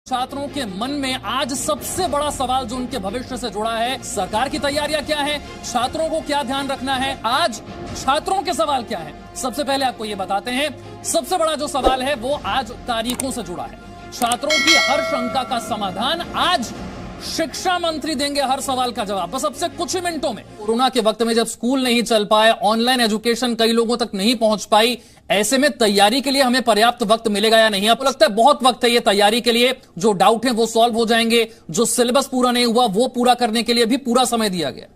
छात्रों के मन में आज सबसे बड़ा सवाल जो उनके भविष्य से जुड़ा है, सरकार की तैयारियां क्या है, छात्रों को क्या ध्यान रखना है, आज छात्रों के सवाल क्या है। सबसे पहले आपको यह बताते हैं, सबसे बड़ा जो सवाल है वो आज तारीखों से जुड़ा है। छात्रों की हर शंका का समाधान आज शिक्षा मंत्री देंगे, हर सवाल का जवाब बस अब से कुछ ही मिनटों में। कोरोना के वक्त में जब स्कूल नहीं चल पाए, ऑनलाइन एजुकेशन कई लोगों तक नहीं पहुंच पाई, ऐसे में तैयारी के लिए हमें पर्याप्त वक्त मिलेगा या नहीं? आपको लगता है बहुत वक्त है ये तैयारी के लिए? जो डाउट है वो सॉल्व हो जाएंगे, जो सिलेबस पूरा नहीं हुआ वो पूरा करने के लिए भी पूरा समय दिया गया?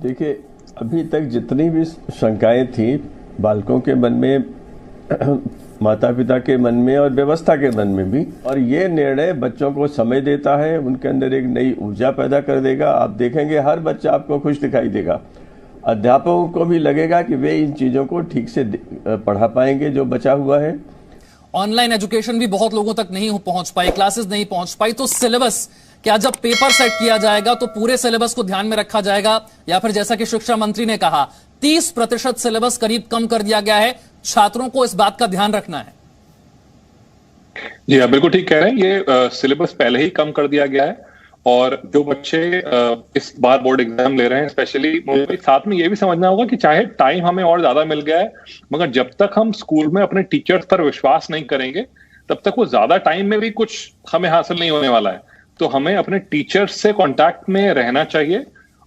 देखिए, अभी तक जितनी भी शंकाएं थी बालकों के मन में, माता पिता के मन में और व्यवस्था के मन में भी, और ये निर्णय बच्चों को समय देता है, उनके अंदर एक नई ऊर्जा पैदा कर देगा। आप देखेंगे हर बच्चा आपको खुश दिखाई देगा। अध्यापकों को भी लगेगा कि वे इन चीजों को ठीक से पढ़ा पाएंगे जो बचा हुआ है। ऑनलाइन एजुकेशन भी बहुत लोगों तक नहीं पहुंच पाई, क्लासेस नहीं पहुंच पाई, तो सिलेबस क्या जब पेपर सेट किया जाएगा तो पूरे सिलेबस को ध्यान में रखा जाएगा, या फिर जैसा कि शिक्षा मंत्री ने कहा 30% सिलेबस करीब कम कर दिया गया है, छात्रों को इस बात का ध्यान रखना है? जी हाँ, बिल्कुल ठीक कह रहे हैं। ये सिलेबस पहले ही कम कर दिया गया है, और जो बच्चे इस बार बोर्ड एग्जाम ले रहे हैं स्पेशली, मुझे साथ में ये भी समझना होगा कि चाहे टाइम हमें और ज्यादा मिल गया है, मगर जब तक हम स्कूल में अपने टीचर्स पर विश्वास नहीं करेंगे तब तक वो ज्यादा टाइम में भी कुछ हमें हासिल नहीं होने वाला है। तो हमें अपने टीचर्स से कांटेक्ट में रहना चाहिए,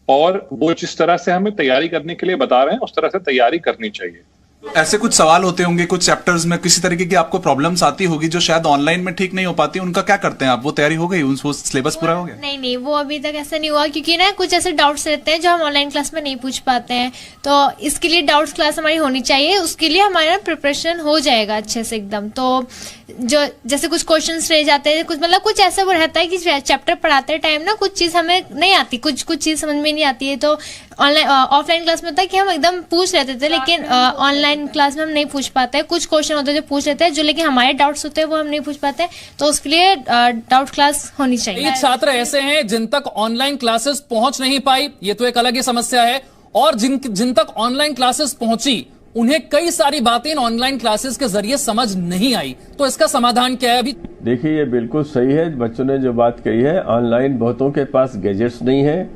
और वो जिस तरह से हमें तैयारी करने के लिए बता रहे हैं उस तरह से तैयारी करनी चाहिए। ऐसे कुछ सवाल होते होंगे कुछ चैप्टर्स में, किसी तरीके की आपको प्रॉब्लम्स आती होगी जो शायद ऑनलाइन में ठीक नहीं हो पाती, उनका क्या करते हैं आप? वो तैयारी हो गई, वो सिलेबस पूरा हो गया? नहीं, वो अभी तक ऐसा नहीं हुआ, क्योंकि ना कुछ ऐसे डाउट्स रहते हैं जो हम ऑनलाइन क्लास में नहीं पूछ पाते हैं। तो इसके लिए डाउट्स क्लास हमारी होनी चाहिए, उसके लिए हमारा प्रिपरेशन हो जाएगा अच्छे से एकदम। तो जो जैसे कुछ क्वेश्चंस रह जाते हैं, कुछ मतलब कुछ ऐसा वो रहता है कि चैप्टर पढ़ाते टाइम ना कुछ चीज हमें नहीं आती, कुछ चीज समझ में नहीं आती है। तो ऑनलाइन ऑफलाइन क्लास में होता है कि हम एकदम पूछ लेते थे, लेकिन ऑनलाइन क्लास में हम नहीं पूछ पाते। कुछ क्वेश्चन होते हैं जो पूछ लेते हैं, जो लेकिन हमारे डाउट्स होते हैं वो हम नहीं पूछ पाते, तो उसके लिए डाउट क्लास होनी चाहिए। छात्र ऐसे हैं जिन तक ऑनलाइन क्लासेस पहुंच नहीं पाई, ये तो एक अलग ही समस्या है, और जिन तक ऑनलाइन क्लासेस पहुंची उन्हें कई सारी बातें ऑनलाइन क्लासेस के जरिए समझ नहीं आई, तो इसका समाधान क्या है? अभी देखिए, ये बिल्कुल सही है बच्चों ने जो बात कही है। ऑनलाइन बहुतों के पास गैजेट्स नहीं है,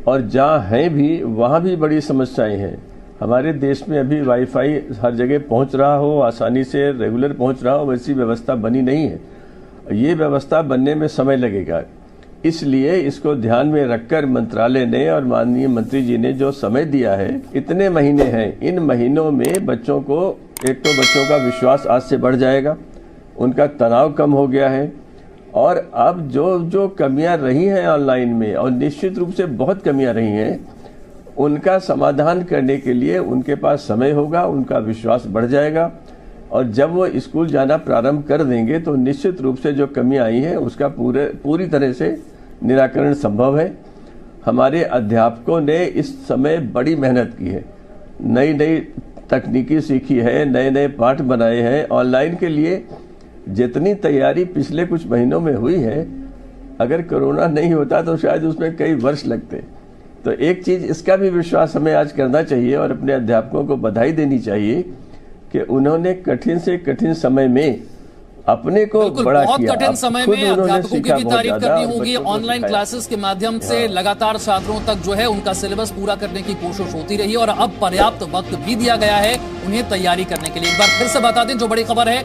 और जहाँ हैं भी वहाँ भी बड़ी समस्याएं हैं। हमारे देश में अभी वाईफाई हर जगह पहुँच रहा हो, आसानी से रेगुलर पहुँच रहा हो, वैसी व्यवस्था बनी नहीं है। ये व्यवस्था बनने में समय लगेगा, इसलिए इसको ध्यान में रखकर मंत्रालय ने और माननीय मंत्री जी ने जो समय दिया है, इतने महीने हैं, इन महीनों में बच्चों को, एक तो बच्चों का विश्वास आज से बढ़ जाएगा, उनका तनाव कम हो गया है, और अब जो कमियां रही हैं ऑनलाइन में, और निश्चित रूप से बहुत कमियां रही हैं, उनका समाधान करने के लिए उनके पास समय होगा, उनका विश्वास बढ़ जाएगा, और जब वो स्कूल जाना प्रारंभ कर देंगे तो निश्चित रूप से जो कमियां आई हैं उसका पूरी तरह से निराकरण संभव है। हमारे अध्यापकों ने इस समय बड़ी मेहनत की है, नई नई तकनीकी सीखी है, नए नए पाठ बनाए हैं। ऑनलाइन के लिए जितनी तैयारी पिछले कुछ महीनों में हुई है, अगर कोरोना नहीं होता तो शायद उसमें कई वर्ष लगते। तो एक चीज इसका भी विश्वास हमें आज करना चाहिए, और अपने अध्यापकों को बधाई देनी चाहिए कि उन्होंने कठिन से कठिन समय में अपने को बड़ा बहुत किया। कठिन समय में अध्यापकों की भी तारीफ करनी होगी। ऑनलाइन क्लासेस के माध्यम से लगातार छात्रों तक जो है उनका सिलेबस पूरा करने की कोशिश होती रही, और अब पर्याप्त वक्त भी दिया गया है उन्हें तैयारी करने के लिए। एक बार फिर से बता दें जो बड़ी खबर है।